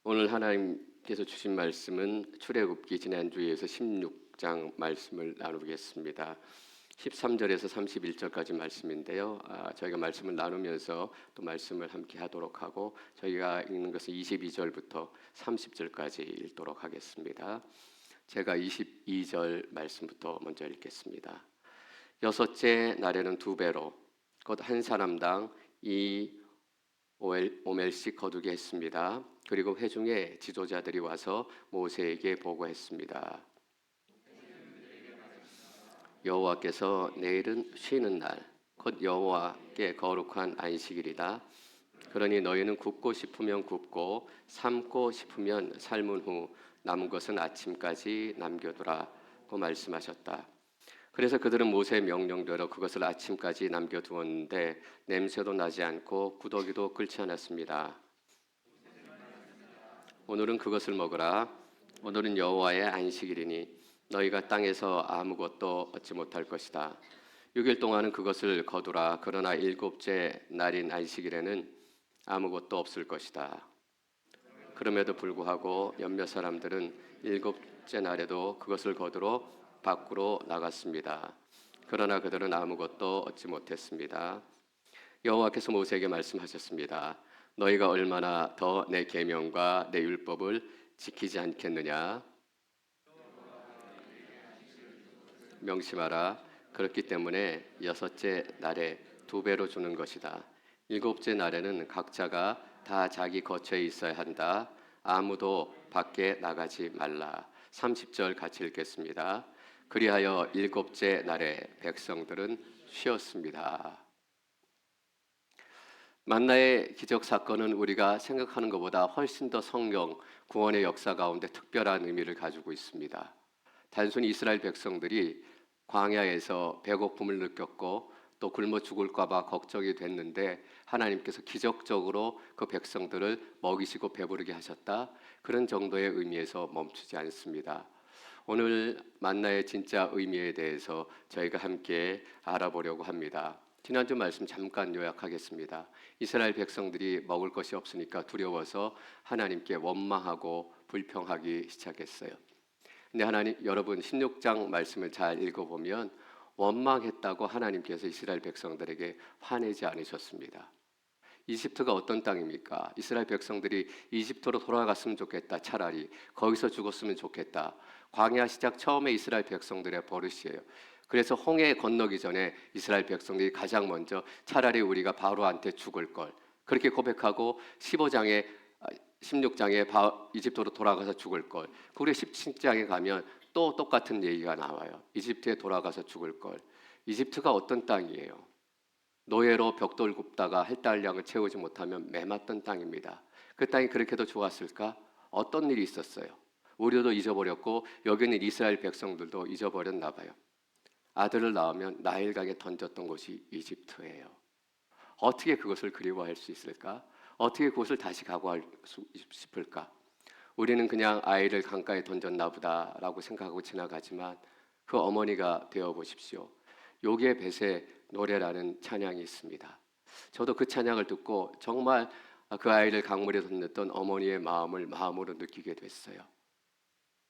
오늘 하나님께서 주신 말씀은 출애굽기 지난주에서 16장 말씀을 나누겠습니다. 13절에서 31절까지 말씀인데요. 저희가 말씀을 나누면서 또 말씀을 함께 하도록 하고 저희가 읽는 것은 22절부터 30절까지 읽도록 하겠습니다. 제가 22절 말씀부터 먼저 읽겠습니다. 여섯째 날에는 2배로 곧 한 사람당 2오멜씩 거두게 했습니다. 그리고 회중의 지도자들이 와서 모세에게 보고했습니다. 여호와께서 내일은 쉬는 날, 곧 여호와께 거룩한 안식일이다. 그러니 너희는 굽고 싶으면 굽고 삶고 싶으면 삶은 후 남은 것은 아침까지 남겨두라고 말씀하셨다. 그래서 그들은 모세의 명령대로 그것을 아침까지 남겨두었는데 냄새도 나지 않고 구더기도 끓지 않았습니다. 오늘은 그것을 먹으라. 오늘은 여호와의 안식일이니 너희가 땅에서 아무것도 얻지 못할 것이다. 6일 동안은 그것을 거두라. 그러나 7째 날인 안식일에는 아무것도 없을 것이다. 그럼에도 불구하고 몇몇 사람들은 7째 날에도 그것을 거두러 밖으로 나갔습니다. 그러나 그들은 아무것도 얻지 못했습니다. 여호와께서 모세에게 말씀하셨습니다. 너희가 얼마나 더 내 계명과 내 율법을 지키지 않겠느냐? 명심하라. 그렇기 때문에 6째 날에 2배로 주는 것이다. 7째 날에는 각자가 다 자기 거처에 있어야 한다. 아무도 밖에 나가지 말라. 30절 같이 읽겠습니다. 그리하여 7째 날에 백성들은 쉬었습니다. 만나의 기적 사건은 우리가 생각하는 것보다 훨씬 더 성경 구원의 역사 가운데 특별한 의미를 가지고 있습니다. 단순히 이스라엘 백성들이 광야에서 배고픔을 느꼈고 또 굶어 죽을까 봐 걱정이 됐는데 하나님께서 기적적으로 그 백성들을 먹이시고 배부르게 하셨다. 그런 정도의 의미에서 멈추지 않습니다. 오늘 만나의 진짜 의미에 대해서 저희가 함께 알아보려고 합니다. 지난주 말씀 잠깐 요약하겠습니다. 이스라엘 백성들이 먹을 것이 없으니까 두려워서 하나님께 원망하고 불평하기 시작했어요. 근데 여러분 16장 말씀을 잘 읽어보면 원망했다고 하나님께서 이스라엘 백성들에게 화내지 않으셨습니다. 이집트가 어떤 땅입니까? 이스라엘 백성들이 이집트로 돌아갔으면 좋겠다. 차라리 거기서 죽었으면 좋겠다. 광야 시작 처음에 이스라엘 백성들의 버릇이에요. 그래서 홍해 건너기 전에 이스라엘 백성들이 가장 먼저 차라리 우리가 바로한테 죽을 걸 그렇게 고백하고 16장에 이집트로 돌아가서 죽을 걸. 그리고 17장에 가면 또 똑같은 얘기가 나와요. 이집트에 돌아가서 죽을 걸. 이집트가 어떤 땅이에요? 노예로 벽돌 굽다가 할달량을 채우지 못하면 메맞던 땅입니다. 그 땅이 그렇게도 좋았을까? 어떤 일이 있었어요? 우리도 잊어버렸고 여기 있는 이스라엘 백성들도 잊어버렸나 봐요. 아들을 낳으면 나일강에 던졌던 곳이 이집트예요. 어떻게 그것을 그리워할 수 있을까? 어떻게 그것을 다시 각오할 수 싶을까? 우리는 그냥 아이를 강가에 던졌나 보다라고 생각하고 지나가지만 그 어머니가 되어보십시오. 요게 벳의 노래라는 찬양이 있습니다. 저도 그 찬양을 듣고 정말 그 아이를 강물에 던졌던 어머니의 마음으로 느끼게 됐어요.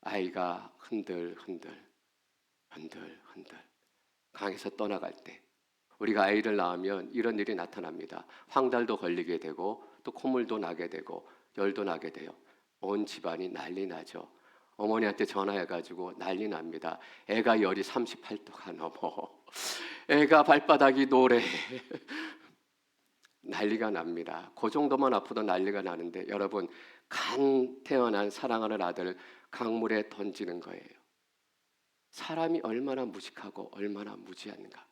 아이가 흔들흔들 강에서 떠나갈 때 우리가 아이를 낳으면 이런 일이 나타납니다. 황달도 걸리게 되고 또 콧물도 나게 되고 열도 나게 돼요. 온 집안이 난리 나죠. 어머니한테 전화해가지고 난리 납니다. 애가 열이 38도가 넘어. 애가 발바닥이 노래. 난리가 납니다. 그 정도만 아프도 난리가 나는데 여러분 간 태어난 사랑하는 아들을 강물에 던지는 거예요. 사람이 얼마나 무식하고 얼마나 무지한가.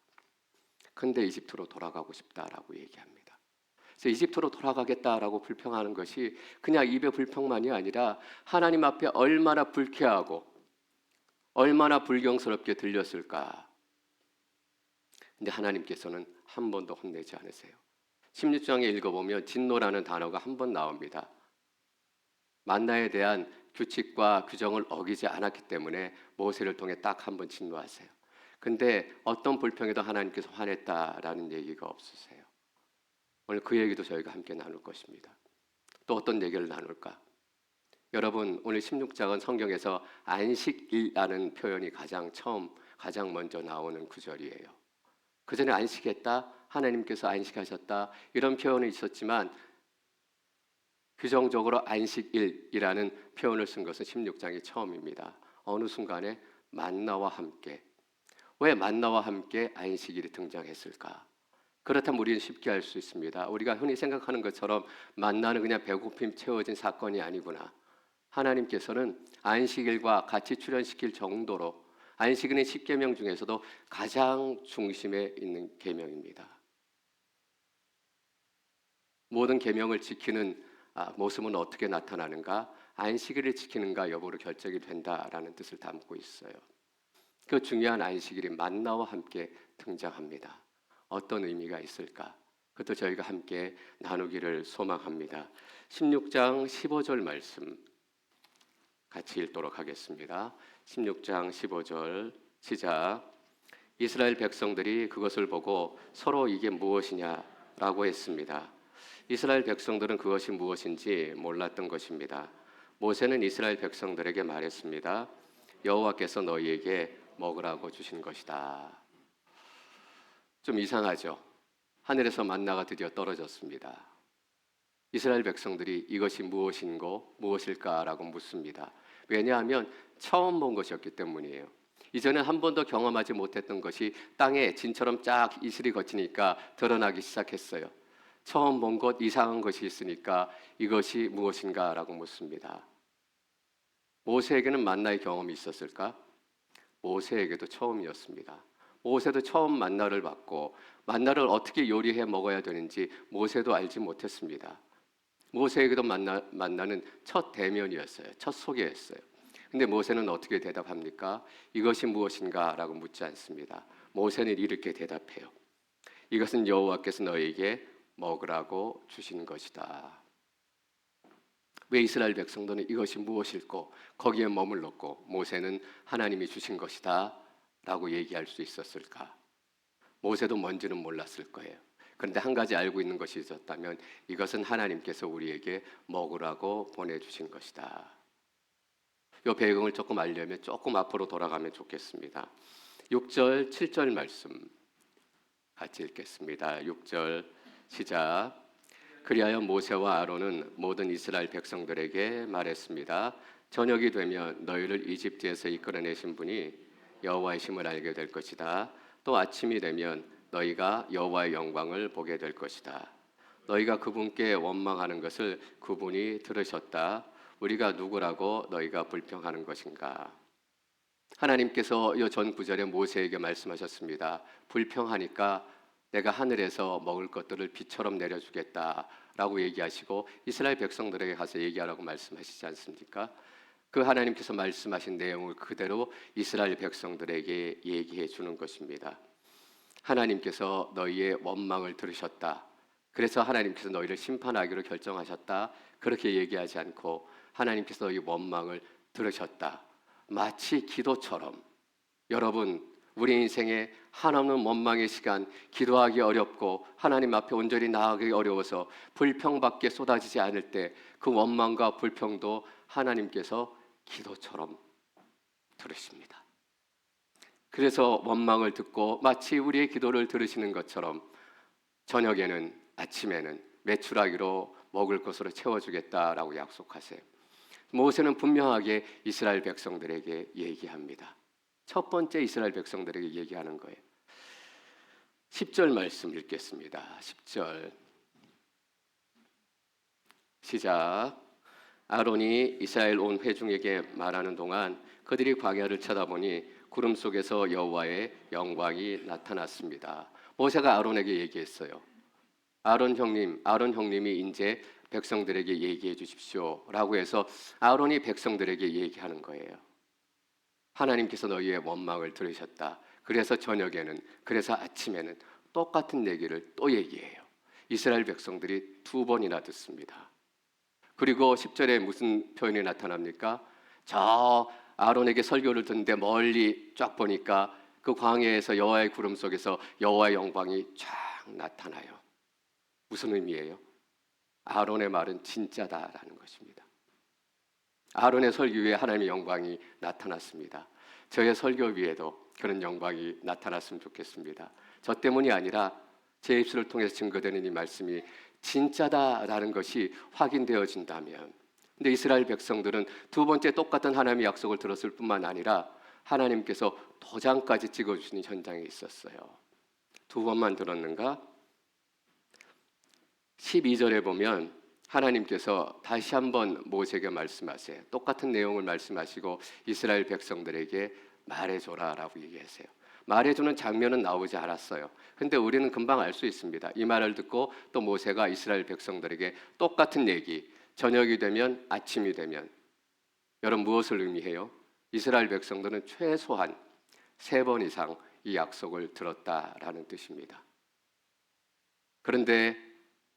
근데 이집트로 돌아가고 싶다라고 얘기합니다. 그래서 이집트로 돌아가겠다라고 불평하는 것이 그냥 입의 불평만이 아니라 하나님 앞에 얼마나 불쾌하고 얼마나 불경스럽게 들렸을까. 근데 하나님께서는 한 번도 혼내지 않으세요. 16장에 읽어보면 진노라는 단어가 한 번 나옵니다. 만나에 대한 규칙과 규정을 어기지 않았기 때문에 모세를 통해 딱 한 번 진노하세요. 근데 어떤 불평에도 하나님께서 화냈다라는 얘기가 없으세요. 오늘 그 얘기도 저희가 함께 나눌 것입니다. 또 어떤 얘기를 나눌까? 여러분, 오늘 16장은 성경에서 안식일이라는 표현이 가장 먼저 나오는 구절이에요. 그 전에 안식했다, 하나님께서 안식하셨다 이런 표현이 있었지만 규정적으로 안식일이라는 표현을 쓴 것은 16장이 처음입니다. 어느 순간에 만나와 함께, 왜 만나와 함께 안식일이 등장했을까? 그렇다면 우리는 쉽게 알 수 있습니다. 우리가 흔히 생각하는 것처럼 만나는 그냥 배고픔 채워진 사건이 아니구나. 하나님께서는 안식일과 같이 출현시킬 정도로 안식일은 10계명 중에서도 가장 중심에 있는 계명입니다. 모든 계명을 지키는 모습은 어떻게 나타나는가? 안식일을 지키는가 여부로 결정이 된다라는 뜻을 담고 있어요. 그 중요한 안식일이 만나와 함께 등장합니다. 어떤 의미가 있을까? 그것도 저희가 함께 나누기를 소망합니다. 16장 15절 말씀 같이 읽도록 하겠습니다. 16장 15절 시작. 이스라엘 백성들이 그것을 보고 서로 이게 무엇이냐라고 했습니다. 이스라엘 백성들은 그것이 무엇인지 몰랐던 것입니다. 모세는 이스라엘 백성들에게 말했습니다. 여호와께서 너희에게 먹으라고 주신 것이다. 좀 이상하죠? 하늘에서 만나가 드디어 떨어졌습니다. 이스라엘 백성들이 이것이 무엇일까라고 묻습니다. 왜냐하면 처음 본 것이었기 때문이에요. 이전에 한 번도 경험하지 못했던 것이 땅에 진처럼 쫙 이슬이 거치니까 드러나기 시작했어요. 처음 본 것, 이상한 것이 있으니까 이것이 무엇인가라고 묻습니다. 모세에게는 만나의 경험이 있었을까? 모세에게도 처음이었습니다. 모세도 처음 만나를 받고 만나를 어떻게 요리해 먹어야 되는지 모세도 알지 못했습니다. 모세에게도 만나는 첫 대면이었어요. 첫 소개였어요. 근데 모세는 어떻게 대답합니까? 이것이 무엇인가? 라고 묻지 않습니다. 모세는 이렇게 대답해요. 이것은 여호와께서 너에게 먹으라고 주신 것이다. 왜 이스라엘 백성들은 이것이 무엇일꼬 거기에 머물렀고 모세는 하나님이 주신 것이다 라고 얘기할 수 있었을까? 모세도 뭔지는 몰랐을 거예요. 그런데 한 가지 알고 있는 것이 있었다면 이것은 하나님께서 우리에게 먹으라고 보내주신 것이다. 이 배경을 조금 알려면 조금 앞으로 돌아가면 좋겠습니다. 6절, 7절 말씀 같이 읽겠습니다. 6절 시작. 그리하여 모세와 아론은 모든 이스라엘 백성들에게 말했습니다. 저녁이 되면 너희를 이집트에서 이끌어내신 분이 여호와의 힘을 알게 될 것이다. 또 아침이 되면 너희가 여호와의 영광을 보게 될 것이다. 너희가 그분께 원망하는 것을 그분이 들으셨다. 우리가 누구라고 너희가 불평하는 것인가? 하나님께서 이 전 구절에 모세에게 말씀하셨습니다. 불평하니까 내가 하늘에서 먹을 것들을 비처럼 내려주겠다라고 얘기하시고 이스라엘 백성들에게 가서 얘기하라고 말씀하시지 않습니까? 그 하나님께서 말씀하신 내용을 그대로 이스라엘 백성들에게 얘기해 주는 것입니다. 하나님께서 너희의 원망을 들으셨다. 그래서 하나님께서 너희를 심판하기로 결정하셨다. 그렇게 얘기하지 않고 하나님께서 너희 원망을 들으셨다. 마치 기도처럼 여러분 우리 인생에 한없는 원망의 시간, 기도하기 어렵고 하나님 앞에 온전히 나아가기 어려워서 불평밖에 쏟아지지 않을 때 그 원망과 불평도 하나님께서 기도처럼 들으십니다. 그래서 원망을 듣고 마치 우리의 기도를 들으시는 것처럼 저녁에는 아침에는 메추라기로 먹을 것으로 채워주겠다라고 약속하세요. 모세는 분명하게 이스라엘 백성들에게 얘기합니다. 첫 번째 이스라엘 백성들에게 얘기하는 거예요. 10절 말씀 읽겠습니다. 10절 시작. 아론이 이스라엘 온 회중에게 말하는 동안 그들이 광야를 쳐다보니 구름 속에서 여호와의 영광이 나타났습니다. 모세가 아론에게 얘기했어요. 아론 형님이 이제 백성들에게 얘기해 주십시오라고 해서 아론이 백성들에게 얘기하는 거예요. 하나님께서 너희의 원망을 들으셨다. 그래서 저녁에는, 그래서 아침에는 똑같은 얘기를 또 얘기해요. 이스라엘 백성들이 2번이나 듣습니다. 그리고 10절에 무슨 표현이 나타납니까? 저 아론에게 설교를 듣는데 멀리 쫙 보니까 그 광야에서 여호와의 구름 속에서 여호와의 영광이 쫙 나타나요. 무슨 의미예요? 아론의 말은 진짜다라는 것입니다. 아론의 설교 위에 하나님의 영광이 나타났습니다. 저의 설교 위에도 그런 영광이 나타났으면 좋겠습니다. 저 때문이 아니라 제 입술을 통해서 증거되는 이 말씀이 진짜다라는 것이 확인되어진다면, 근데 이스라엘 백성들은 두 번째 똑같은 하나님의 약속을 들었을 뿐만 아니라 하나님께서 도장까지 찍어주시는 현장에 있었어요. 두 번만 들었는가? 12절에 보면 하나님께서 다시 한번 모세에게 말씀하세요. 똑같은 내용을 말씀하시고 이스라엘 백성들에게 말해줘라 라고 얘기하세요. 말해주는 장면은 나오지 않았어요. 근데 우리는 금방 알 수 있습니다. 이 말을 듣고 또 모세가 이스라엘 백성들에게 똑같은 얘기, 저녁이 되면 아침이 되면, 여러분 무엇을 의미해요? 이스라엘 백성들은 최소한 3번 이상 이 약속을 들었다라는 뜻입니다. 그런데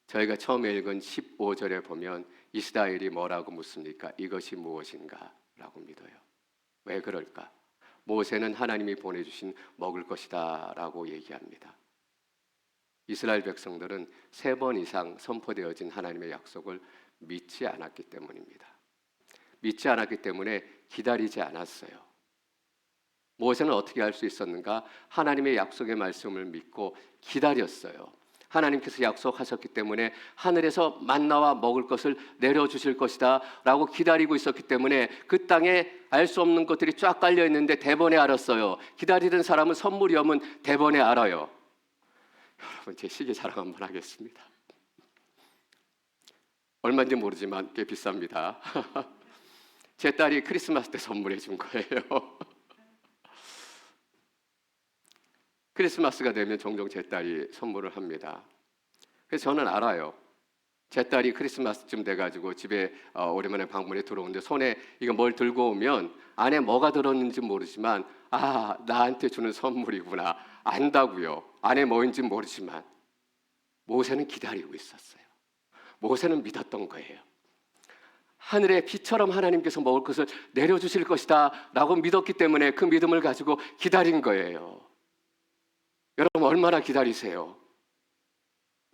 저희가 처음에 읽은 15절에 보면 이스라엘이 뭐라고 묻습니까? 이것이 무엇인가? 라고 믿어요. 왜 그럴까? 모세는 하나님이 보내주신 먹을 것이다 라고 얘기합니다. 이스라엘 백성들은 3번 이상 선포되어진 하나님의 약속을 믿지 않았기 때문입니다. 믿지 않았기 때문에 기다리지 않았어요. 모세는 어떻게 할 수 있었는가? 하나님의 약속의 말씀을 믿고 기다렸어요. 하나님께서 약속하셨기 때문에 하늘에서 만나와 먹을 것을 내려주실 것이다 라고 기다리고 있었기 때문에 그 땅에 알 수 없는 것들이 쫙 깔려 있는데 대번에 알았어요. 기다리던 사람은 선물이 오면 대번에 알아요. 여러분, 제 시계 자랑 한번 하겠습니다. 얼마인지 모르지만 꽤 비쌉니다. 제 딸이 크리스마스 때 선물해 준 거예요. 크리스마스가 되면 종종 제 딸이 선물을 합니다. 그래서 저는 알아요. 제 딸이 크리스마스쯤 돼가지고 집에 오랜만에 방문에 들어오는데 손에 이거 뭘 들고 오면 안에 뭐가 들었는지 모르지만 나한테 주는 선물이구나 안다고요. 안에 뭐인지 모르지만 모세는 기다리고 있었어요. 모세는 믿었던 거예요. 하늘의 비처럼 하나님께서 먹을 것을 내려주실 것이다 라고 믿었기 때문에 그 믿음을 가지고 기다린 거예요. 여러분 얼마나 기다리세요?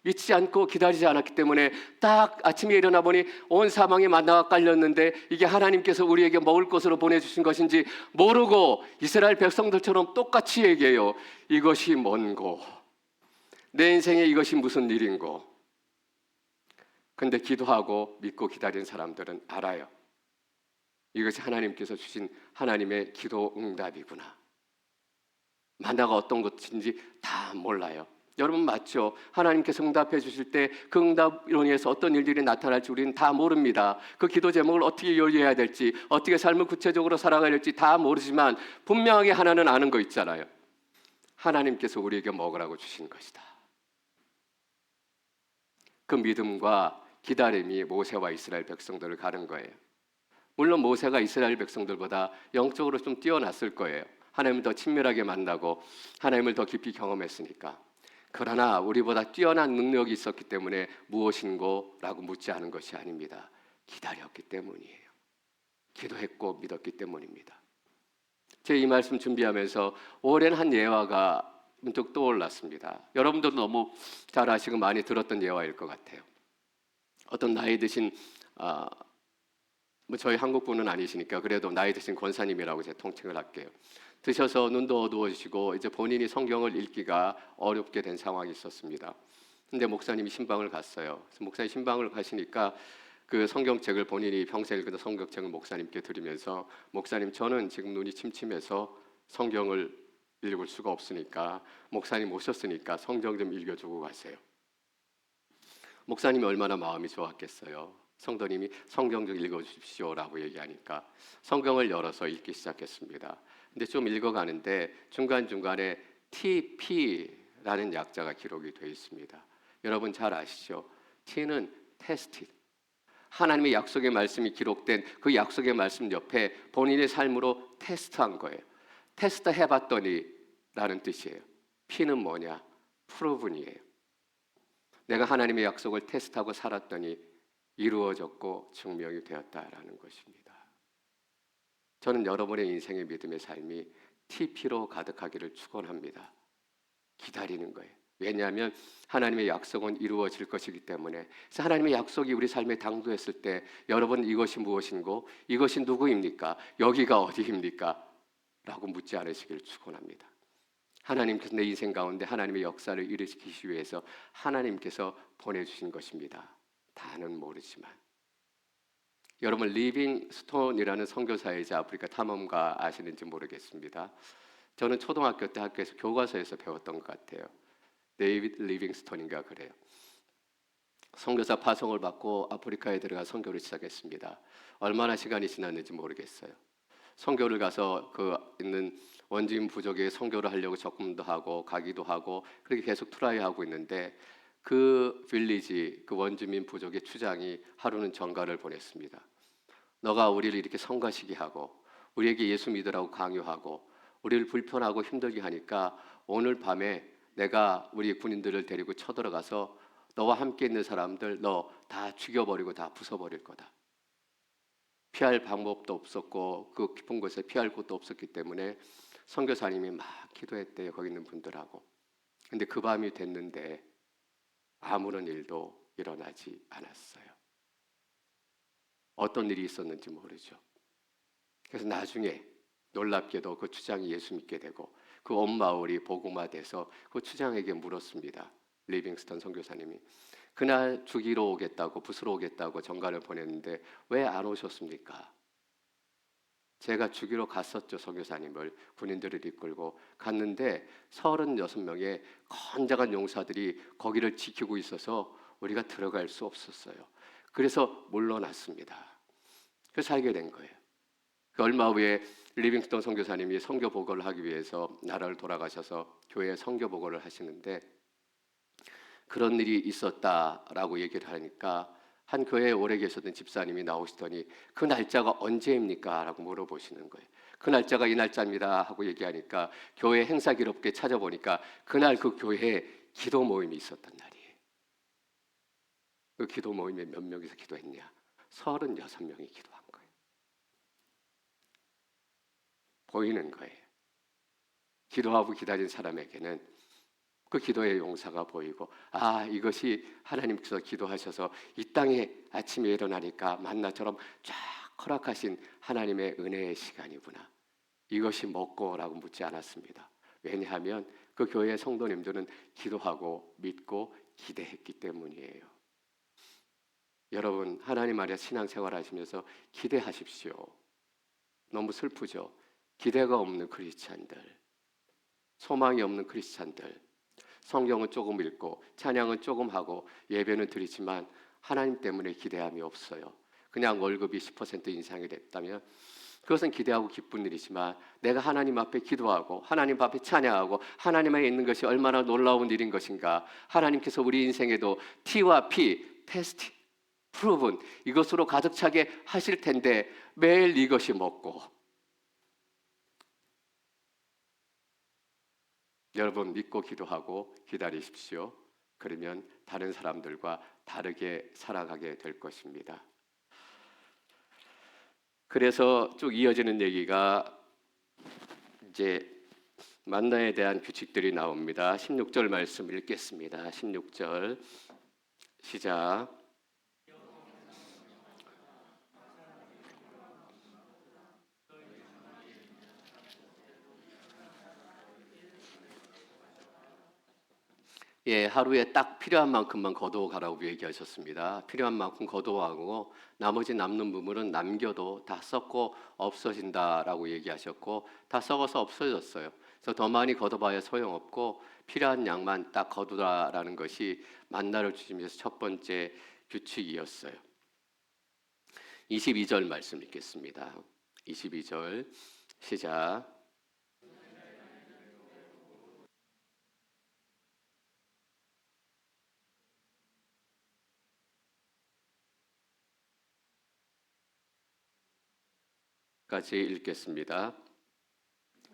믿지 않고 기다리지 않았기 때문에 딱 아침에 일어나 보니 온 사방에 만나가 깔렸는데 이게 하나님께서 우리에게 먹을 것으로 보내주신 것인지 모르고 이스라엘 백성들처럼 똑같이 얘기해요. 이것이 뭔고? 내 인생에 이것이 무슨 일인고? 근데 기도하고 믿고 기다린 사람들은 알아요. 이것이 하나님께서 주신 하나님의 기도 응답이구나. 만나가 어떤 것인지 다 몰라요. 여러분 맞죠? 하나님께서 응답해 주실 때 그 응답으로 인해서 어떤 일들이 나타날지 우리는 다 모릅니다. 그 기도 제목을 어떻게 요리해야 될지, 어떻게 삶을 구체적으로 살아가야 될지 다 모르지만 분명하게 하나는 아는 거 있잖아요. 하나님께서 우리에게 먹으라고 주신 것이다. 그 믿음과 기다림이 모세와 이스라엘 백성들을 가른 거예요. 물론 모세가 이스라엘 백성들보다 영적으로 좀 뛰어났을 거예요. 하나님을 더 친밀하게 만나고 하나님을 더 깊이 경험했으니까. 그러나 우리보다 뛰어난 능력이 있었기 때문에 무엇인고? 라고 묻지 않은 것이 아닙니다. 기다렸기 때문이에요. 기도했고 믿었기 때문입니다. 제 이 말씀 준비하면서 오랜 한 예화가 문득 떠올랐습니다. 여러분들도 너무 잘 아시고 많이 들었던 예화일 것 같아요. 어떤 나이 드신 저희 한국 분은 아니시니까 그래도 나이 드신 권사님이라고 제가 통칭을 할게요. 드셔서 눈도 어두워지시고 이제 본인이 성경을 읽기가 어렵게 된 상황이 있었습니다. 근데 목사님이 신방을 갔어요. 그래서 목사님 신방을 가시니까 그 성경책을 본인이 평생 읽은 성경책을 목사님께 드리면서 목사님 저는 지금 눈이 침침해서 성경을 읽을 수가 없으니까 목사님 오셨으니까 성경 좀 읽어주고 가세요. 목사님이 얼마나 마음이 좋았겠어요. 성도님이 성경 좀 읽어주십시오라고 얘기하니까 성경을 열어서 읽기 시작했습니다. 근데 좀 읽어가는데 중간중간에 TP라는 약자가 기록이 되어 있습니다. 여러분 잘 아시죠? T는 tested. 하나님의 약속의 말씀이 기록된 그 약속의 말씀 옆에 본인의 삶으로 테스트한 거예요. 테스트 해봤더니 라는 뜻이에요. P는 뭐냐? 프로븐이에요. 내가 하나님의 약속을 테스트하고 살았더니 이루어졌고 증명이 되었다라는 것입니다. 저는 여러분의 인생의 믿음의 삶이 TP로 가득하기를 축원합니다. 기다리는 거예요. 왜냐하면 하나님의 약속은 이루어질 것이기 때문에. 그래서 하나님의 약속이 우리 삶에 당도했을 때 여러분 이것이 무엇인고 이것이 누구입니까? 여기가 어디입니까? 라고 묻지 않으시기를 축원합니다. 하나님께서 내 인생 가운데 하나님의 역사를 일으키시기 위해서 하나님께서 보내주신 것입니다. 다는 모르지만. 여러분 리빙스톤이라는 선교사이자 아프리카 탐험가 아시는지 모르겠습니다. 저는 초등학교 때 학교에서 교과서에서 배웠던 것 같아요. 데이비드 리빙스톤인가 그래요. 선교사 파송을 받고 아프리카에 들어가 선교를 시작했습니다. 얼마나 시간이 지났는지 모르겠어요. 선교를 가서 그 있는 원주민 부족에게 선교를 하려고 적금도 하고 가기도 하고 그렇게 계속 트라이하고 있는데 그 빌리지, 그 원주민 부족의 추장이 하루는 전가를 보냈습니다. 너가 우리를 이렇게 성가시게 하고 우리에게 예수 믿으라고 강요하고 우리를 불편하고 힘들게 하니까 오늘 밤에 내가 우리 군인들을 데리고 쳐들어가서 너와 함께 있는 사람들 너 다 죽여버리고 다 부숴버릴 거다. 피할 방법도 없었고 그 깊은 곳에 피할 곳도 없었기 때문에 선교사님이 막 기도했대요. 거기 있는 분들하고. 근데 그 밤이 됐는데 아무런 일도 일어나지 않았어요. 어떤 일이 있었는지 모르죠. 그래서 나중에 놀랍게도 그 추장이 예수 믿게 되고 그 온 마을이 복음화돼서 그 추장에게 물었습니다. 리빙스턴 선교사님이 그날 죽이러 오겠다고 부수러 오겠다고 전가를 보냈는데 왜 안 오셨습니까? 제가 죽이러 갔었죠. 선교사님을 군인들을 이끌고 갔는데 36명의 건장한 용사들이 거기를 지키고 있어서 우리가 들어갈 수 없었어요. 그래서 물러났습니다. 그래서 살게 된 거예요. 그 얼마 후에 리빙스턴 선교사님이 선교 보고를 하기 위해서 나라를 돌아가셔서 교회에 선교 보고를 하시는데 그런 일이 있었다라고 얘기를 하니까 한 교회에 오래 계셨던 집사님이 나오시더니 그 날짜가 언제입니까? 라고 물어보시는 거예요. 그 날짜가 이 날짜입니다 하고 얘기하니까 교회 행사 기록부에 찾아보니까 그날 그 교회에 기도 모임이 있었단 날이에요. 그 기도 모임에 몇 명이서 기도했냐? 36명이 기도한 거예요. 보이는 거예요. 기도하고 기다린 사람에게는 그 기도의 용사가 보이고 아 이것이 하나님께서 기도하셔서 이 땅에 아침에 일어나니까 만나처럼 쫙 허락하신 하나님의 은혜의 시간이구나. 이것이 먹고라고 묻지 않았습니다. 왜냐하면 그 교회의 성도님들은 기도하고 믿고 기대했기 때문이에요. 여러분 하나님 아래 신앙생활 하시면서 기대하십시오. 너무 슬프죠. 기대가 없는 크리스찬들, 소망이 없는 크리스찬들, 성경은 조금 읽고 찬양은 조금 하고 예배는 드리지만 하나님 때문에 기대함이 없어요. 그냥 월급이 10% 인상이 됐다면 그것은 기대하고 기쁜 일이지만 내가 하나님 앞에 기도하고 하나님 앞에 찬양하고 하나님에 있는 것이 얼마나 놀라운 일인 것인가. 하나님께서 우리 인생에도 T와 P, 테스트, 프루븐 이것으로 가득 차게 하실 텐데 매일 이것이 먹고 여러분 믿고 기도하고 기다리십시오. 그러면 다른 사람들과 다르게 살아가게 될 것입니다. 그래서 쭉 이어지는 얘기가 이제 만나에 대한 규칙들이 나옵니다. 16절 말씀 읽겠습니다. 16절 시작. 예, 하루에 딱 필요한 만큼만 거두어 가라고 얘기하셨습니다. 필요한 만큼 거두어가고 나머지 남는 부분은 남겨도 다 썩고 없어진다라고 얘기하셨고 다 썩어서 없어졌어요. 그래서 더 많이 거둬봐야 소용없고 필요한 양만 딱 거두라라는 것이 만나를 주시면서 첫 번째 규칙이었어요. 22절 말씀 읽겠습니다. 22절 시작. 까지 읽겠습니다.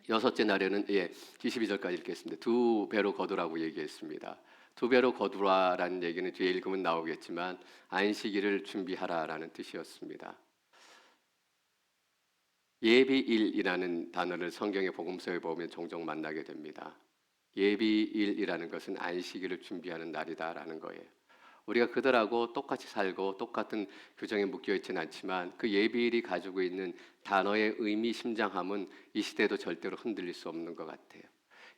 여섯째 날에는 22절까지 읽겠습니다. 두 배로 거두라고 얘기했습니다. 두 배로 거두라라는 얘기는 뒤에 읽으면 나오겠지만 안식일을 준비하라라는 뜻이었습니다. 예비일이라는 단어를 성경의 복음서에 보면 종종 만나게 됩니다. 예비일이라는 것은 안식일을 준비하는 날이다라는 거예요. 우리가 그들하고 똑같이 살고 똑같은 규정에 묶여 있지는 않지만 그 예비일이 가지고 있는 단어의 의미심장함은 이 시대도 절대로 흔들릴 수 없는 것 같아요.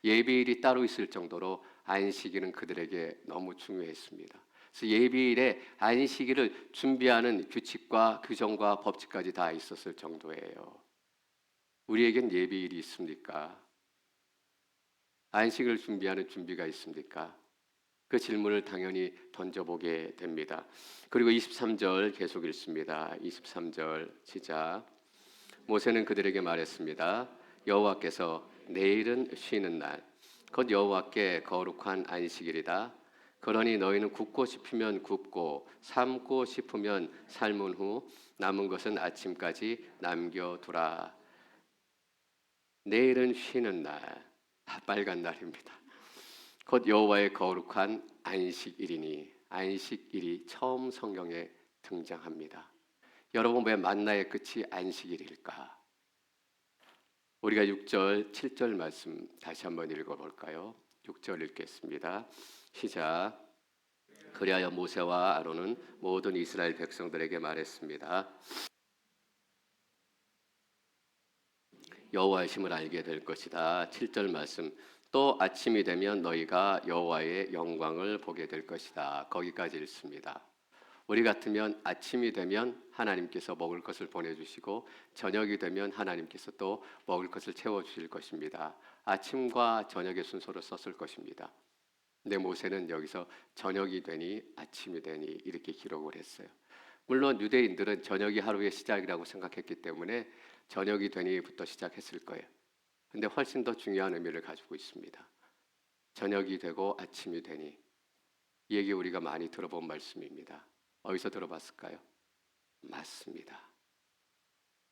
예비일이 따로 있을 정도로 안식일은 그들에게 너무 중요했습니다. 그래서 예비일에 안식일을 준비하는 규칙과 규정과 법칙까지 다 있었을 정도예요. 우리에겐 예비일이 있습니까? 안식을 준비하는 준비가 있습니까? 그 질문을 당연히 던져보게 됩니다. 그리고 23절 계속 읽습니다. 23절 시작. 모세는 그들에게 말했습니다. 여호와께서 내일은 쉬는 날, 곧 여호와께 거룩한 안식일이다. 그러니 너희는 굽고 싶으면 굽고 삶고 싶으면 삶은 후 남은 것은 아침까지 남겨두라. 내일은 쉬는 날, 빨간 날입니다. 곧 여호와의 거룩한 안식일이니, 안식일이 처음 성경에 등장합니다. 여러분, 왜 만나의 끝이 안식일일까? 우리가 6절, 7절 말씀 다시 한번 읽어볼까요? 6절 읽겠습니다. 시작. 그리하여 모세와 아론은 모든 이스라엘 백성들에게 말했습니다. 여호와의 힘을 알게 될 것이다. 7절 말씀. 또 아침이 되면 너희가 여호와의 영광을 보게 될 것이다. 거기까지 읽습니다. 우리 같으면 아침이 되면 하나님께서 먹을 것을 보내주시고 저녁이 되면 하나님께서 또 먹을 것을 채워주실 것입니다. 아침과 저녁의 순서로 썼을 것입니다. 근데 모세는 여기서 저녁이 되니 아침이 되니 이렇게 기록을 했어요. 물론 유대인들은 저녁이 하루의 시작이라고 생각했기 때문에 저녁이 되니부터 시작했을 거예요. 근데 훨씬 더 중요한 의미를 가지고 있습니다. 저녁이 되고 아침이 되니, 이 얘기 우리가 많이 들어본 말씀입니다. 어디서 들어봤을까요? 맞습니다.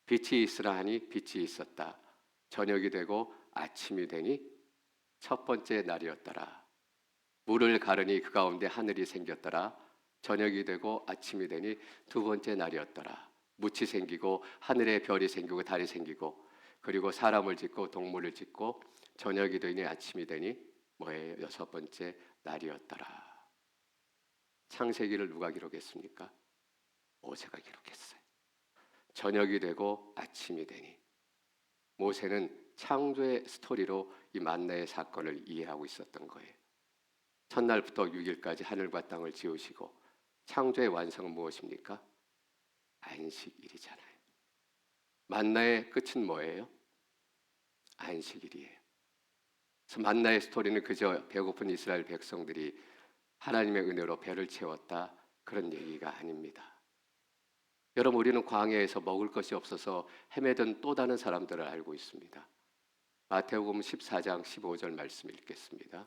빛이 있으라 하니 빛이 있었다. 저녁이 되고 아침이 되니 첫 번째 날이었더라. 물을 가르니 그 가운데 하늘이 생겼더라. 저녁이 되고 아침이 되니 두 번째 날이었더라. 묻이 생기고 하늘에 별이 생기고 달이 생기고 그리고 사람을 짓고 동물을 짓고 저녁이 되니 아침이 되니 뭐예요? 여섯 번째 날이었더라. 창세기를 누가 기록했습니까? 모세가 기록했어요. 저녁이 되고 아침이 되니 모세는 창조의 스토리로 이 만나의 사건을 이해하고 있었던 거예요. 첫날부터 6일까지 하늘과 땅을 지으시고 창조의 완성은 무엇입니까? 안식일이잖아요. 만나의 끝은 뭐예요? 안식일이에요. 그래서 만나의 스토리는 그저 배고픈 이스라엘 백성들이 하나님의 은혜로 배를 채웠다 그런 얘기가 아닙니다. 여러분, 우리는 광야에서 먹을 것이 없어서 헤매던 또 다른 사람들을 알고 있습니다. 마태복음 14장 15절 말씀 읽겠습니다.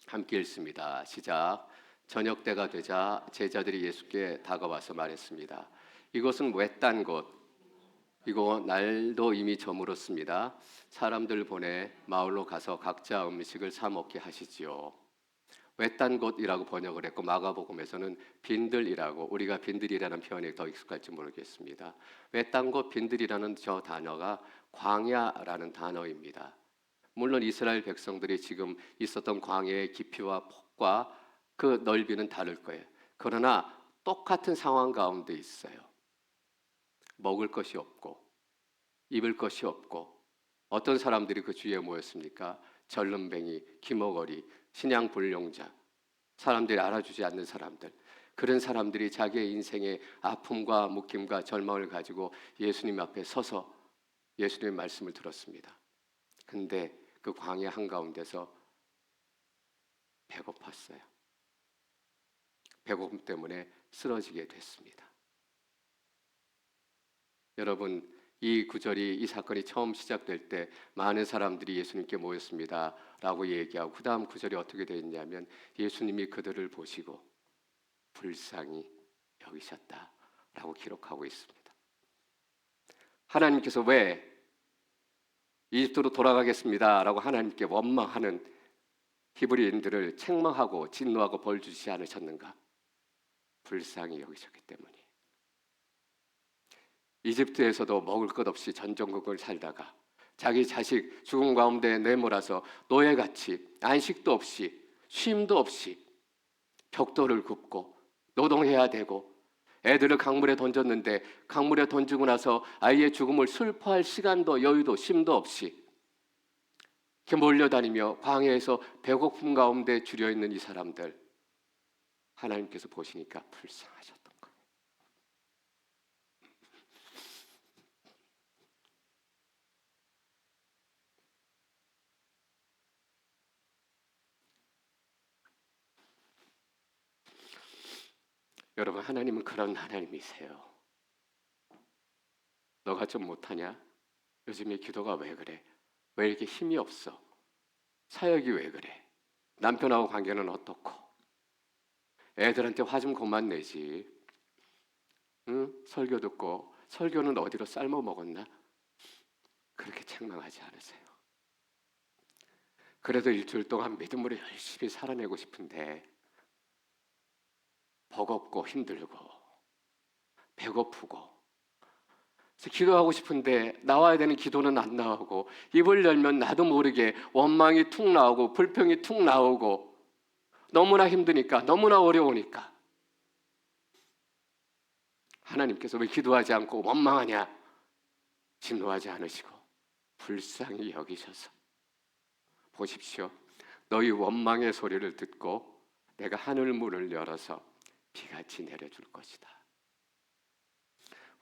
함께 읽습니다. 시작. 저녁 때가 되자 제자들이 예수께 다가와서 말했습니다. 이곳은 외딴 곳, 이곳 날도 이미 저물었습니다. 사람들 보내 마을로 가서 각자 음식을 사 먹게 하시지요. 외딴 곳이라고 번역을 했고 마가복음에서는 빈들이라고, 우리가 빈들이라는 표현이 더 익숙할지 모르겠습니다. 외딴 곳 빈들이라는 저 단어가 광야라는 단어입니다. 물론 이스라엘 백성들이 지금 있었던 광야의 깊이와 폭과 그 넓이는 다를 거예요. 그러나 똑같은 상황 가운데 있어요. 먹을 것이 없고 입을 것이 없고, 어떤 사람들이 그 주위에 모였습니까? 절름뱅이, 기머거리, 신양불량자, 사람들이 알아주지 않는 사람들, 그런 사람들이 자기의 인생의 아픔과 묶임과 절망을 가지고 예수님 앞에 서서 예수님의 말씀을 들었습니다. 근데 그 광야 한가운데서 배고팠어요. 배고픔 때문에 쓰러지게 됐습니다. 여러분, 이 구절이, 이 사건이 처음 시작될 때 많은 사람들이 예수님께 모였습니다 라고 얘기하고, 그 다음 구절이 어떻게 되어 있냐면 예수님이 그들을 보시고 불쌍히 여기셨다 라고 기록하고 있습니다. 하나님께서 왜 이집트로 돌아가겠습니다 라고 하나님께 원망하는 히브리인들을 책망하고 진노하고 벌 주시지 않으셨는가? 불쌍히 여기셨기 때문이에요. 이집트에서도 먹을 것 없이 전전국을 살다가 자기 자식 죽음 가운데 내몰아서 노예같이 안식도 없이 쉼도 없이 벽돌을 굽고 노동해야 되고, 애들을 강물에 던졌는데 강물에 던지고 나서 아이의 죽음을 슬퍼할 시간도 여유도 쉼도 없이 이렇게 몰려다니며 광야에서 배고픔 가운데 주려 있는 이 사람들, 하나님께서 보시니까 불쌍하셨던 거예요. 여러분, 하나님은 그런 하나님이세요. 너가 좀 못하냐? 요즘에 기도가 왜 그래? 왜 이렇게 힘이 없어? 사역이 왜 그래? 남편하고 관계는 어떻고? 애들한테 화 좀 그만 내지. 응? 설교 듣고 설교는 어디로 삶아 먹었나? 그렇게 책망하지 않으세요. 그래도 일주일 동안 믿음으로 열심히 살아내고 싶은데 버겁고 힘들고 배고프고 기도하고 싶은데 나와야 되는 기도는 안 나오고, 입을 열면 나도 모르게 원망이 툭 나오고 불평이 툭 나오고, 너무나 힘드니까, 너무나 어려우니까 하나님께서 왜 기도하지 않고 원망하냐? 진노하지 않으시고 불쌍히 여기셔서 보십시오. 너희 원망의 소리를 듣고 내가 하늘 문을 열어서 비같이 내려줄 것이다.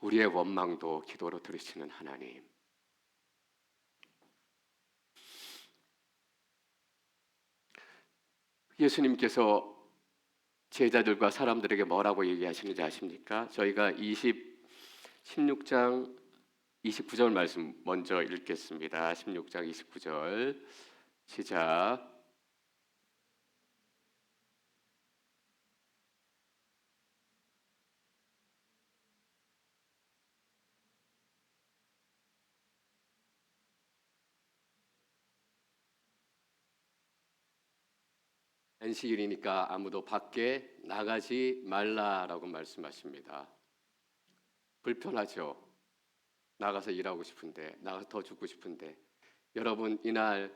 우리의 원망도 기도로 들으시는 하나님. 예수님께서 제자들과 사람들에게 뭐라고 얘기하시는지 아십니까? 저희가 16장 29절 말씀 먼저 읽겠습니다. 16장 29절 시작. 안식일이니까 아무도 밖에 나가지 말라라고 말씀하십니다. 불편하죠? 나가서 일하고 싶은데, 나가서 더 죽고 싶은데. 여러분, 이날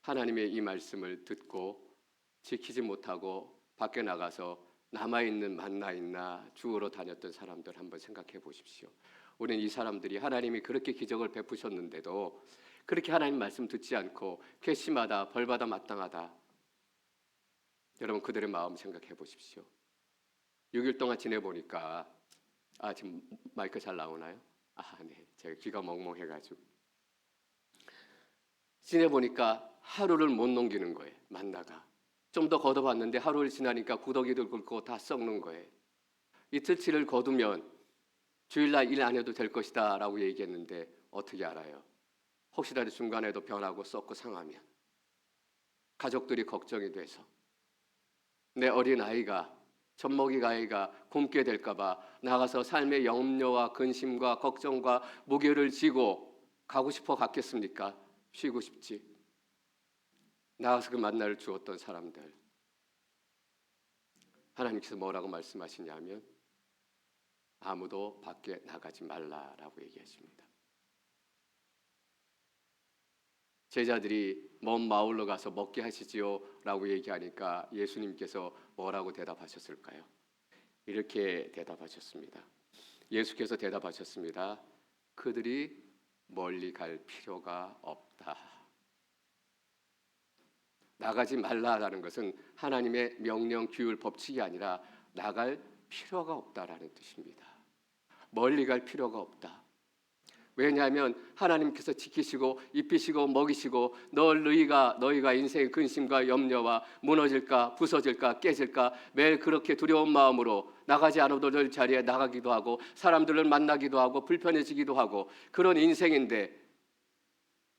하나님의 이 말씀을 듣고 지키지 못하고 밖에 나가서 남아있는 만나 있나 주우러 다녔던 사람들 한번 생각해 보십시오. 우리는 이 사람들이 하나님이 그렇게 기적을 베푸셨는데도 그렇게 하나님 말씀 듣지 않고 괘씸하다, 벌받아 마땅하다. 여러분, 그들의 마음 생각해 보십시오. 6일 동안 지내보니까, 지금 마이크 잘 나오나요? 네, 제가 귀가 멍멍해가지고 지내보니까 하루를 못 넘기는 거예요. 만나가 좀 더 걷어봤는데 하루를 지나니까 구더기들 긁고 다 썩는 거예요. 이틀치를 거두면 주일날 일 안 해도 될 것이다 라고 얘기했는데 어떻게 알아요? 혹시라도 중간에도 변하고 썩고 상하면 가족들이 걱정이 돼서, 내 어린 아이가, 젖먹이 아이가 굶게 될까봐 나가서 삶의 염려와 근심과 걱정과 무게를 지고 가고 싶어 갔겠습니까? 쉬고 싶지. 나가서 그 만나를 주었던 사람들, 하나님께서 뭐라고 말씀하시냐면 아무도 밖에 나가지 말라라고 얘기하십니다. 제자들이 먼 마을로 가서 먹게 하시지요 라고 얘기하니까 예수님께서 뭐라고 대답하셨을까요? 이렇게 대답하셨습니다. 예수께서 대답하셨습니다. 그들이 멀리 갈 필요가 없다. 나가지 말라라는 것은 하나님의 명령, 규율, 법칙이 아니라 나갈 필요가 없다라는 뜻입니다. 멀리 갈 필요가 없다. 왜냐하면 하나님께서 지키시고 입히시고 먹이시고 너희가 인생의 근심과 염려와 무너질까 부서질까 깨질까 매일 그렇게 두려운 마음으로 나가지 않아도 될 자리에 나가기도 하고 사람들을 만나기도 하고 불편해지기도 하고 그런 인생인데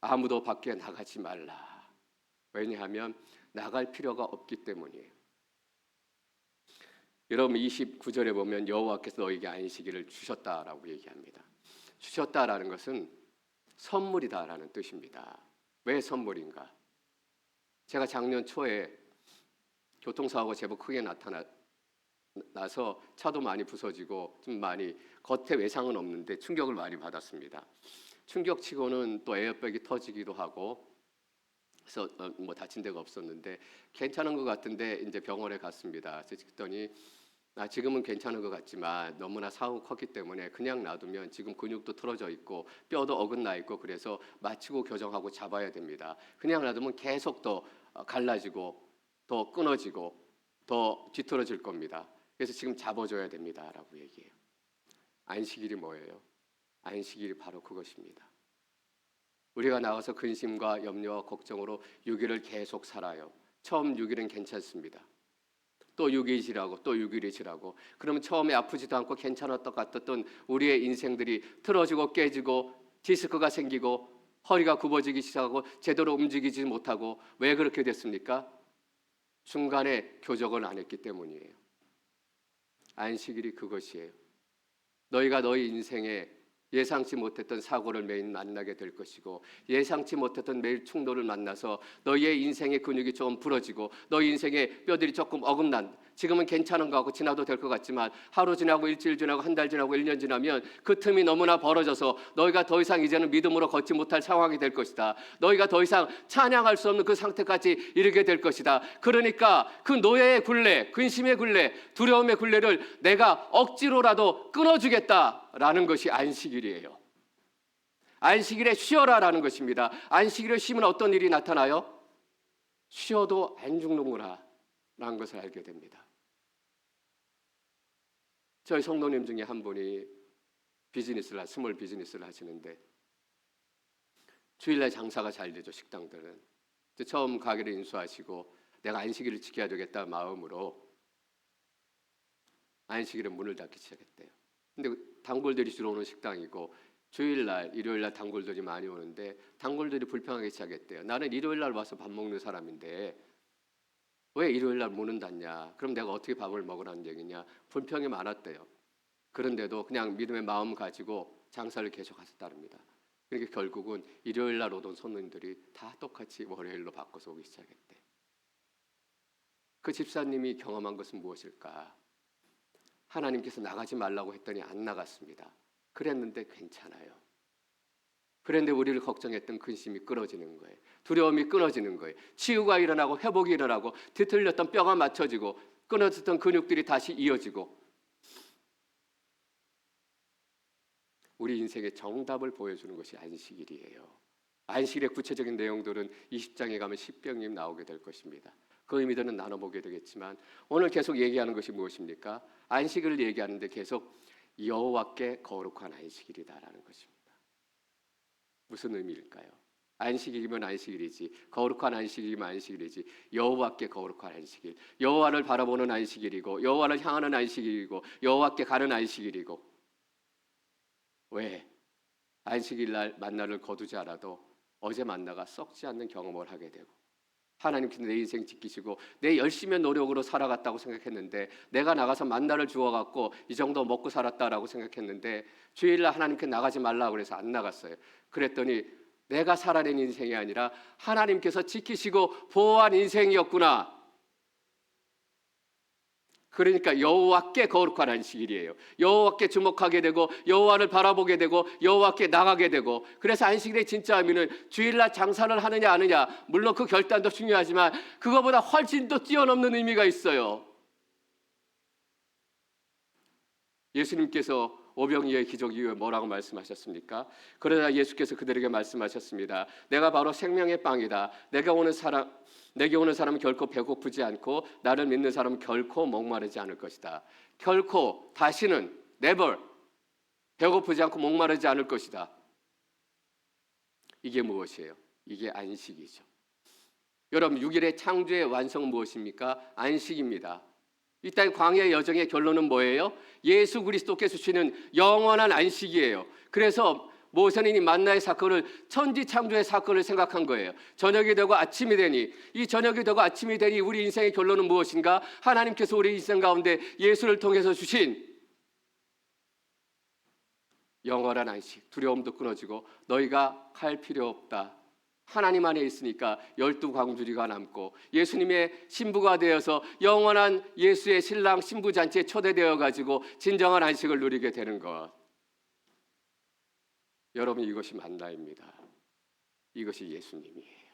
아무도 밖에 나가지 말라. 왜냐하면 나갈 필요가 없기 때문이에요. 여러분, 29절에 보면 여호와께서 너에게 안식일을 주셨다라고 얘기합니다. 주셨다라는 것은 선물이다라는 뜻입니다. 왜 선물인가? 제가 작년 초에 교통사고가 제법 크게 나서 차도 많이 부서지고 좀 많이 겉에 외상은 없는데 충격을 많이 받았습니다. 충격치고는 또 에어백이 터지기도 하고 그래서 뭐 다친 데가 없었는데 괜찮은 것 같은데 이제 병원에 갔습니다. 그랬더니 지금은 괜찮은 것 같지만 너무나 사고가 컸기 때문에 그냥 놔두면 지금 근육도 틀어져 있고 뼈도 어긋나 있고 그래서 마치고 교정하고 잡아야 됩니다. 그냥 놔두면 계속 더 갈라지고 더 끊어지고 더 뒤틀어질 겁니다. 그래서 지금 잡아줘야 됩니다라고 얘기해요. 안식일이 뭐예요? 안식일이 바로 그것입니다. 우리가 나가서 근심과 염려와 걱정으로 6일을 계속 살아요. 처음 6일은 괜찮습니다. 또 6일이 지나고 또 6일이 지나고 그러면 처음에 아프지도 않고 괜찮았던 것 같았던 우리의 인생들이 틀어지고 깨지고 디스크가 생기고 허리가 굽어지기 시작하고 제대로 움직이지 못하고 왜 그렇게 됐습니까? 중간에 교정을 안 했기 때문이에요. 안식일이 그것이에요. 너희가 너희 인생에 예상치 못했던 사고를 매일 만나게 될 것이고 예상치 못했던 매일 충돌을 만나서 너희의 인생의 근육이 좀 부러지고 너희 인생의 뼈들이 조금 어긋난 지금은 괜찮은 거 같고 지나도 될 것 같지만 하루 지나고 일주일 지나고 한 달 지나고 1년 지나면 그 틈이 너무나 벌어져서 너희가 더 이상 이제는 믿음으로 걷지 못할 상황이 될 것이다. 너희가 더 이상 찬양할 수 없는 그 상태까지 이르게 될 것이다. 그러니까 그 노예의 굴레, 근심의 굴레, 두려움의 굴레를 내가 억지로라도 끊어주겠다라는 것이 안식일이에요. 안식일에 쉬어라라는 것입니다. 안식일에 쉬면 어떤 일이 나타나요? 쉬어도 안 죽는구나 라는 것을 알게 됩니다. 저희 성도님 중에 한 분이 스몰 비즈니스를 하시는데 주일날 장사가 잘 되죠. 식당들은 처음 가게를 인수하시고 내가 안식일을 지켜야 되겠다 마음으로 안식일에 문을 닫기 시작했대요. 근데 단골들이 주로 오는 식당이고 주일날, 일요일날 단골들이 많이 오는데 단골들이 불평하기 시작했대요. 나는 일요일날 와서 밥 먹는 사람인데 왜 일요일날 문은 닫냐? 그럼 내가 어떻게 밥을 먹으라는 얘기냐? 불평이 많았대요. 그런데도 그냥 믿음의 마음 가지고 장사를 계속 하셨답니다. 그러니까 결국은 일요일날 오던 손님들이 다 똑같이 월요일로 바꿔서 오기 시작했대. 그 집사님이 경험한 것은 무엇일까? 하나님께서 나가지 말라고 했더니 안 나갔습니다. 그랬는데 괜찮아요. 그런데 우리를 걱정했던 근심이 끊어지는 거예요. 두려움이 끊어지는 거예요. 치유가 일어나고 회복이 일어나고 뒤틀렸던 뼈가 맞춰지고 끊어졌던 근육들이 다시 이어지고 우리 인생의 정답을 보여주는 것이 안식일이에요. 안식일의 구체적인 내용들은 20장에 가면 십병님 나오게 될 것입니다. 그 의미들은 나눠보게 되겠지만 오늘 계속 얘기하는 것이 무엇입니까? 안식일을 얘기하는데 계속 여호와께 거룩한 안식일이다라는 것입니다. 무슨 의미일까요? 안식일이면 안식일이지 거룩한 안식일이면 안식일이지 여호와께 거룩한 안식일 여호와를 바라보는 안식일이고 여호와를 향하는 안식일이고 여호와께 가는 안식일이고 왜? 안식일날 만나를 거두지 않아도 어제 만나가 썩지 않는 경험을 하게 되고 하나님께서 내 인생 지키시고 내 열심히 노력으로 살아갔다고 생각했는데 내가 나가서 만나를 주워갖고 이 정도 먹고 살았다라고 생각했는데 주일날 하나님께 나가지 말라고 그래서 안 나갔어요. 그랬더니 내가 살아낸 인생이 아니라 하나님께서 지키시고 보호한 인생이었구나. 그러니까 여호와께 거룩한 안식일이에요. 여호와께 주목하게 되고 여호와를 바라보게 되고 여호와께 나가게 되고 그래서 안식일의 진짜 의미는 주일날 장사를 하느냐 안 하느냐 물론 그 결단도 중요하지만 그거보다 훨씬 더 뛰어넘는 의미가 있어요. 예수님께서 오병이어의 기적 이후에 뭐라고 말씀하셨습니까? 그러나 예수께서 그들에게 말씀하셨습니다. 내가 바로 생명의 빵이다. 내게 오는 사람은 결코 배고프지 않고 나를 믿는 사람은 결코 목마르지 않을 것이다. 결코 다시는 never 배고프지 않고 목마르지 않을 것이다. 이게 무엇이에요? 이게 안식이죠. 여러분 6일의 창조의 완성은 무엇입니까? 안식입니다. 이 땅의 광야의 여정의 결론은 뭐예요? 예수 그리스도께서 주시는 영원한 안식이에요. 그래서 모세는 이 만나의 사건을 천지 창조의 사건을 생각한 거예요. 저녁이 되고 아침이 되니 이 저녁이 되고 아침이 되니 우리 인생의 결론은 무엇인가? 하나님께서 우리 인생 가운데 예수를 통해서 주신 영원한 안식, 두려움도 끊어지고 너희가 갈 필요 없다. 하나님 안에 있으니까 12광주리가 남고 예수님의 신부가 되어서 영원한 예수의 신랑 신부 잔치에 초대되어 가지고 진정한 안식을 누리게 되는 것. 여러분, 이것이 만나입니다. 이것이 예수님이에요.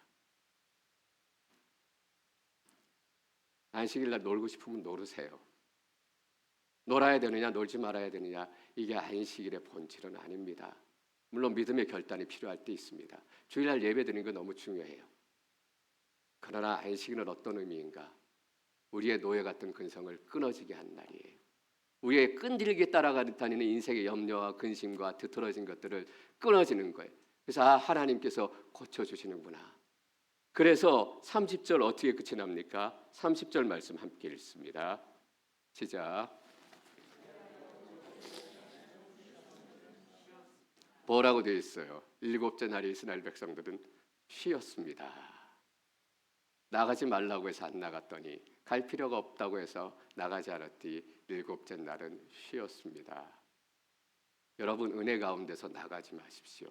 안식일 날 놀고 싶으면 놀으세요. 놀아야 되느냐 놀지 말아야 되느냐, 이게 안식일의 본질은 아닙니다. 물론 믿음의 결단이 필요할 때 있습니다. 주일날 예배 드리는 거 너무 중요해요. 그러나 안식일은 어떤 의미인가? 우리의 노예 같은 근성을 끊어지게 한 날이에요. 우리의 끈질기게 따라다니는 인생의 염려와 근심과 뒤틀어진 것들을 끊어지는 거예요. 그래서 하나님께서 고쳐주시는구나. 그래서 30절 어떻게 끝이 납니까? 30절 말씀 함께 읽습니다. 시작. 뭐라고 되어 있어요? 일곱째 날에 이스라엘 백성들은 쉬었습니다. 나가지 말라고 해서 안 나갔더니, 갈 필요가 없다고 해서 나가지 않았더니 일곱째 날은 쉬었습니다. 여러분, 은혜 가운데서 나가지 마십시오.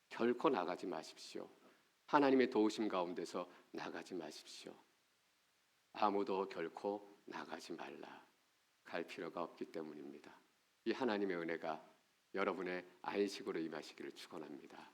결코 나가지 마십시오. 하나님의 도우심 가운데서 나가지 마십시오. 아무도 결코 나가지 말라. 갈 필요가 없기 때문입니다. 이 하나님의 은혜가 여러분의 안식으로 임하시기를 축원합니다.